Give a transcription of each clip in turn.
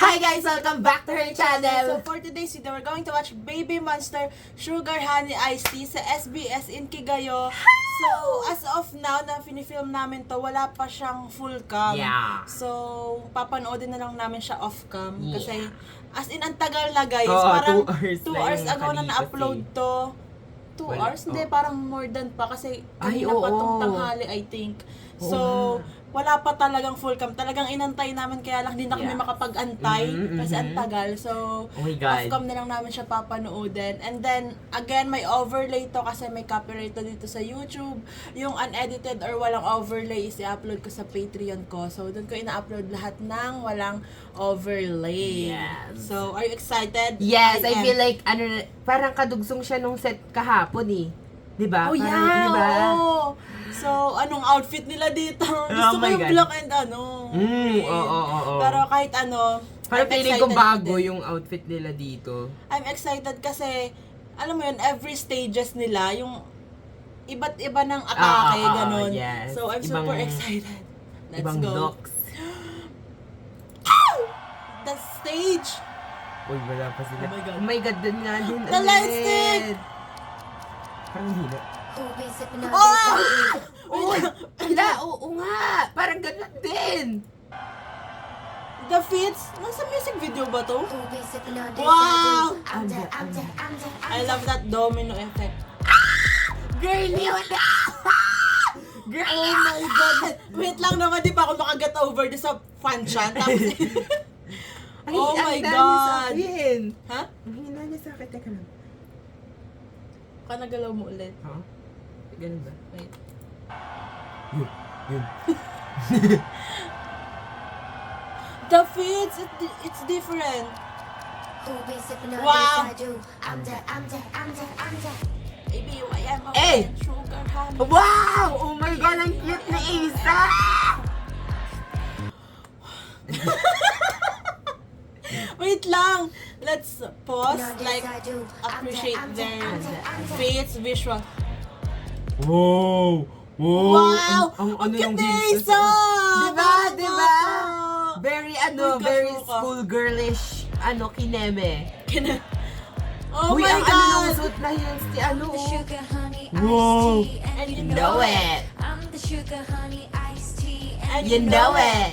Hi guys! Welcome back to her So channel! for today's video, we're going to watch Baby Monster Sugar Honey Iced Tea sa SBS in Kigayo. So as of now, na finifilm namin to, wala pa siyang full cam. Yeah. So papanoodin na lang namin siya off cam. Yeah. Kasi as in, ang tagal na guys. Oo, Parang 2 hours 2 na hours yung ago na nakalipas na-upload to. 2 Wala, hours? Hindi, oh. parang more than pa. Kasi Ay, kanina pa oo. tong tanghali, I think. Oo So, nga. wala pa talagang full cam. Talagang inantay namin, kaya lang hindi na kami Yeah. makapag-antay. Kasi ang tagal. So, Oh my God. off-cam na lang namin siya papanoodin. And then, again, may overlay to kasi may copyright to dito sa YouTube. Yung unedited or walang overlay is i-upload ko sa Patreon ko. So, doon ko ina-upload lahat ng walang overlay. Yes. So, are you excited? Yes, I am. feel like, parang kadugsong siya nung set kahapon eh. Diba? Oh, Parang, yeah! diba? Oo. So, anong outfit nila dito? Gusto ko my yung God. black and ano. Oo. Pero kahit ano, Parang I'm feeling ko excited bago din. yung outfit nila dito. I'm excited kasi, alam mo yun, every stages nila, yung iba't iba ng atake, ganun. yes. So, I'm super Ibang- excited. Let's Ibang go. looks. The stage! Uy, wala pa sila. Oh my God. Oh my God, dun nga din. The light stick! Parang hindi na. Oh! Uy! Wala, oo nga! Parang ganun din! The fits? Nasa music video ba to? Wow! I love that domino effect. Girlie, wala! Oh my God! Wait lang naman, di pa ako makaget over this sa fan siya. Tapos, Ay, oh ang my dami sa God! akin. Ha? Ang hina niya sa akin. Teka lang. Kanagalaw mo ulit. Ha? Ganun ba? Wait. Yun. The fits, it's different. Wow. Baby, I am a Hey! sugar honey. Wow! Oh my God, ang cute ni Isa! Wait lang. Let's pause. Like, appreciate their fits, visual. Wow! Wow! Ang ano cute yung ni Jesus. Isa! Diba? Diba? Bata! Very Uy, very kasuka. school girlish, kineme. Oh Uy, my ang ano nung God! suit na heels, ano oh. Wow. And you know it. And You know it.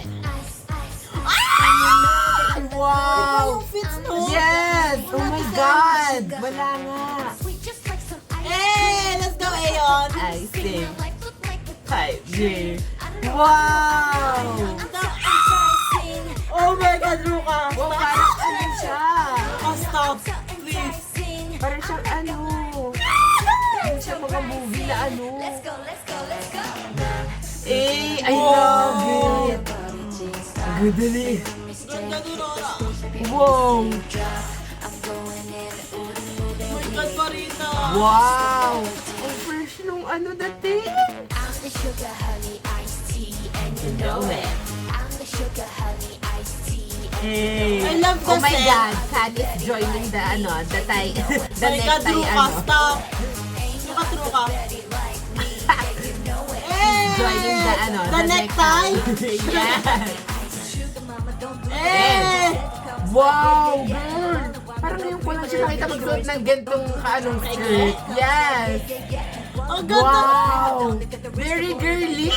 Wow! Yung fits, no? Yes! Oh my God! Wala nga. Hey! Let's go, Aeon! I sing 5G. Wow! Oh my God, Luca! Wow, parang ano siya? Luca, stop! Please! Parang siyang ano. Parang siyang mga movie na ano. Eh, I love it. Ang dali. Ganda ni Rora! Wow! Oh my God, Marina! Wow! Ang fresh nung ano dati. You know it. Hey. I love the Oh my set. God, Kat is joining the the tie, the My God, necktie Luca, stop! Luca, Luca! Hey! Joining the The necktie? Yes. Hey! Wow, girl. Parang ngayon ko lang siya nakita magsuot ng gantong kaanong skirt. Yes. Ang ganda! Wow. Very girly.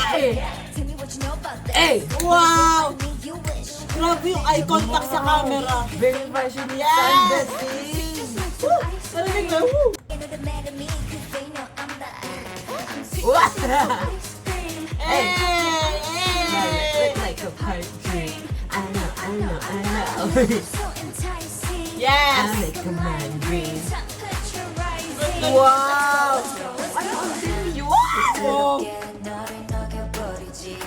Eh. Wow! Grabe yung eye contact sa camera. Very fashionista Yes. ang dating. Narinig na, woo! What? Hey! Look Hey! like a party. I know. Yes! I make a man green. Wow! Wow. Ano ang seryo? Oh.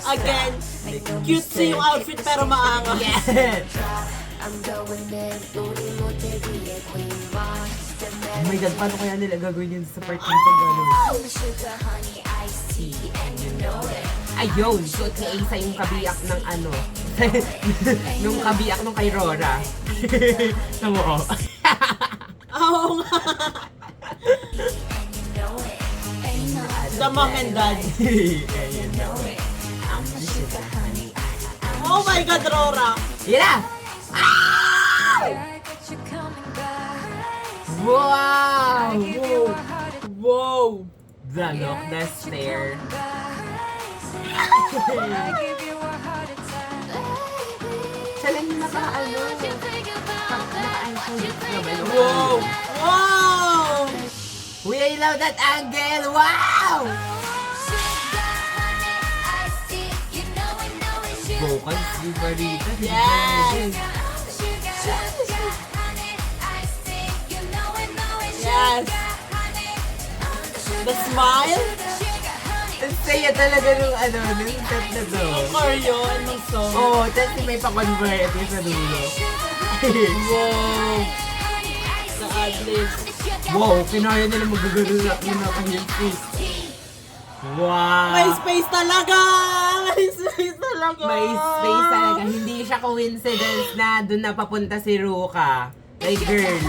Again, cutesy yung outfit pero maangas. Yes. Oh my God, paano kaya nila gagawin yun sa part ng pag-ano? Ayun, suot ni Asa yung kabiyak ng ano. Nung kabiyak nung kay Rora. Tama mo, oh. Oo nga. The mom and dad. Ayun na. Oh my God, Rora! Yan na! Ah! The look, the stare. Siya lang yung naka-eyeshadow. Wow! Wow! Uy, I love that angle! Wow! Vocals, di ba rito? Yes! Yes! The smile? Ang saya talaga nung set na to. Choreo ng song. Oo, tapos may pa-convert yung sa dulo. Wow! The ad-libs. Wow, kinaya nila magagano na nakahil face. Wow! May space talaga! May space talaga! May space talaga. Hindi siya coincidence na doon napapunta si Ruka. Like, girl,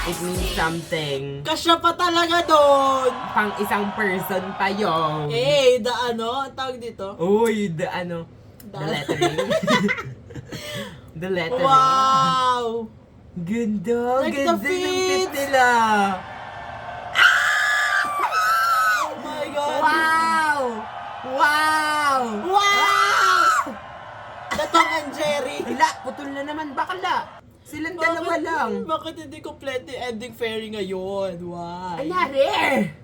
it means something. Kasya pa talaga doon! Pang isang person pa yun. Eh, the ang tawag dito? Uy, the lettering. The lettering. Wow! Ganda, Like the ganda ng feet. fit nila. Oh my God! Wow! Wow! Wow! The Tom and Jerry. Hala, putol na naman, bakala. Silang dalawa lang. Bakit hindi complete yung ending fairy ngayon? Why? Ala, rare!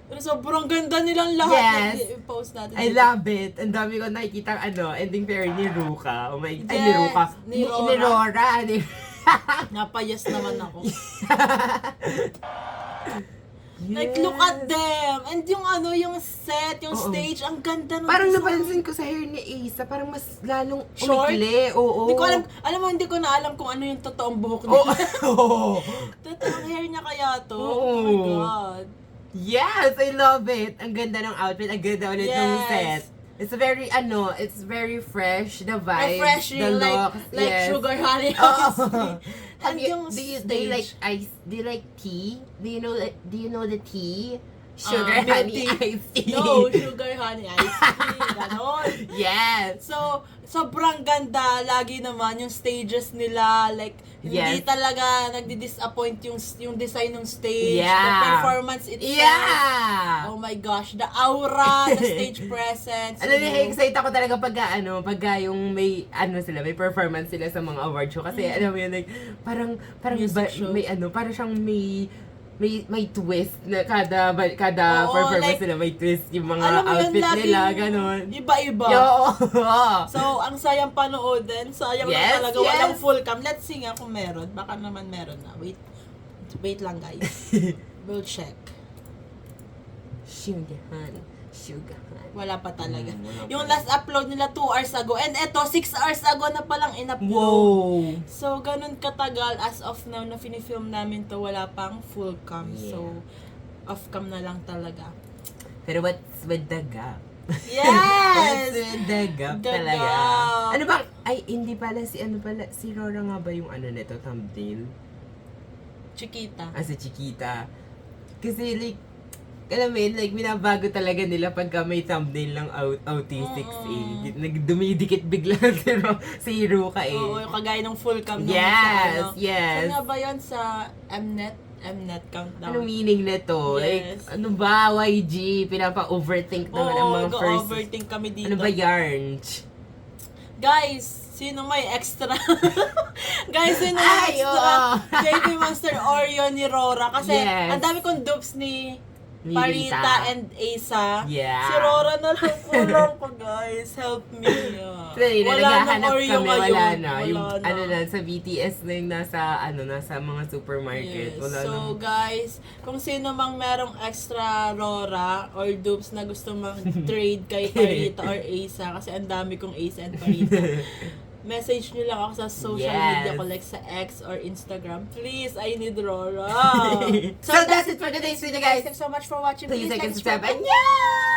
Pero sobrang ganda nilang lahat. Yes. I-post natin. I dito. love it. Ang dami ko nakikita ending fairy ni Ruka. Oh my, ay, ni Yes, Ruka. ni Ni Rora. Napayas naman ako. Yes. Like, look at them! And yung yung set, yung Oo. stage, ang ganda ng Parang design. napansin ko sa hair ni Asa, parang mas lalong Short? umikli. Oo. Hindi ko alam mo, hindi ko na alam kung ano yung totoong buhok Oo. niya. Oo. Totoong hair niya kaya to? Oo. Oh my God. Yes, I love it. Ang ganda ng outfit, ang ganda ulit ng Yes. set. It's very, it's very fresh, the vibe, Refreshing, the like, look. like yes. sugar honey. Oh. And Have you, yung do you stage. like ice? Do you like tea? Do you know the tea? Sugar Milk honey tea. iced tea. No, sugar honey iced tea. Ganon. Yes. So, sobrang ganda. Lagi naman yung stages nila. Like, hindi Yes. talaga nagdi-disappoint yung design ng stage. Yeah. The performance itself. Yeah. Oh my gosh. The aura, the stage presence. Alam niyo, you know. excited ako talaga pagka yung may may performance sila sa mga award show kasi alam mo yun, like parang Music show. may parang siyang may twist na kada Oo, performance like, nila may twist yung mga Alam mo yun, outfit laging nila ganon. Iba-iba. Yo. So, ang sayang panoodin. Sayang Yes, na talaga. yes. Walang full cam. Let's see nga kung meron. Baka naman meron na. Wait lang, guys. We'll check. Sugar. Wala pa talaga. Wala Yung pa. last upload nila 2 hours ago. And eto, 6 hours ago na palang in-upload. Wow. So, ganun katagal as of now na finifilm namin to. Wala pang full cam. Yeah. So, off cam na lang talaga. Pero what's with the gap? Yes! What's with the gap The talaga? gap. Ano bang, hindi pala si Rora nga ba yung nito, thumbnail? Chiquita. Si Chiquita. Kasi like, alam mo yun, like binabago talaga nila pagka may thumbnail ng Aut6A. Nagdumidikit bigla si Ruka eh. Oo, yung kagaya ng full cam nung Yes, sa yes. Saan nga ba yun sa Mnet countdown? Anong meaning nito? Like, Yes. ano ba, YG? Pinapa-overthink naman ang mga first. overthink kami dito. Ano ba yarn? Guys, sino may extra? Guys, sino Ay, may extra? oo. JP Monster Oreo ni Rora. Kasi, Yes. ang dami kong dupes ni Ni Parita Rita. and Asa. Yeah. Si Rora na lang kulang ko, guys. Help me. Kasi naghahanap Oreo kami, ngayon. wala na. Yung Wala na. sa BTS na yung nasa mga supermarket. Yes. Wala So, na. guys, kung sino mang merong extra Rora or dupes na gusto mag-trade kay Parita or Asa, kasi ang dami kong Asa and Parita, message nyo lang ako sa social Yes. media ko like sa X or Instagram. Please, I need Rora. So that's it for today's video, guys. Thanks so much for watching. Please like and subscribe. subscribe. And yeah!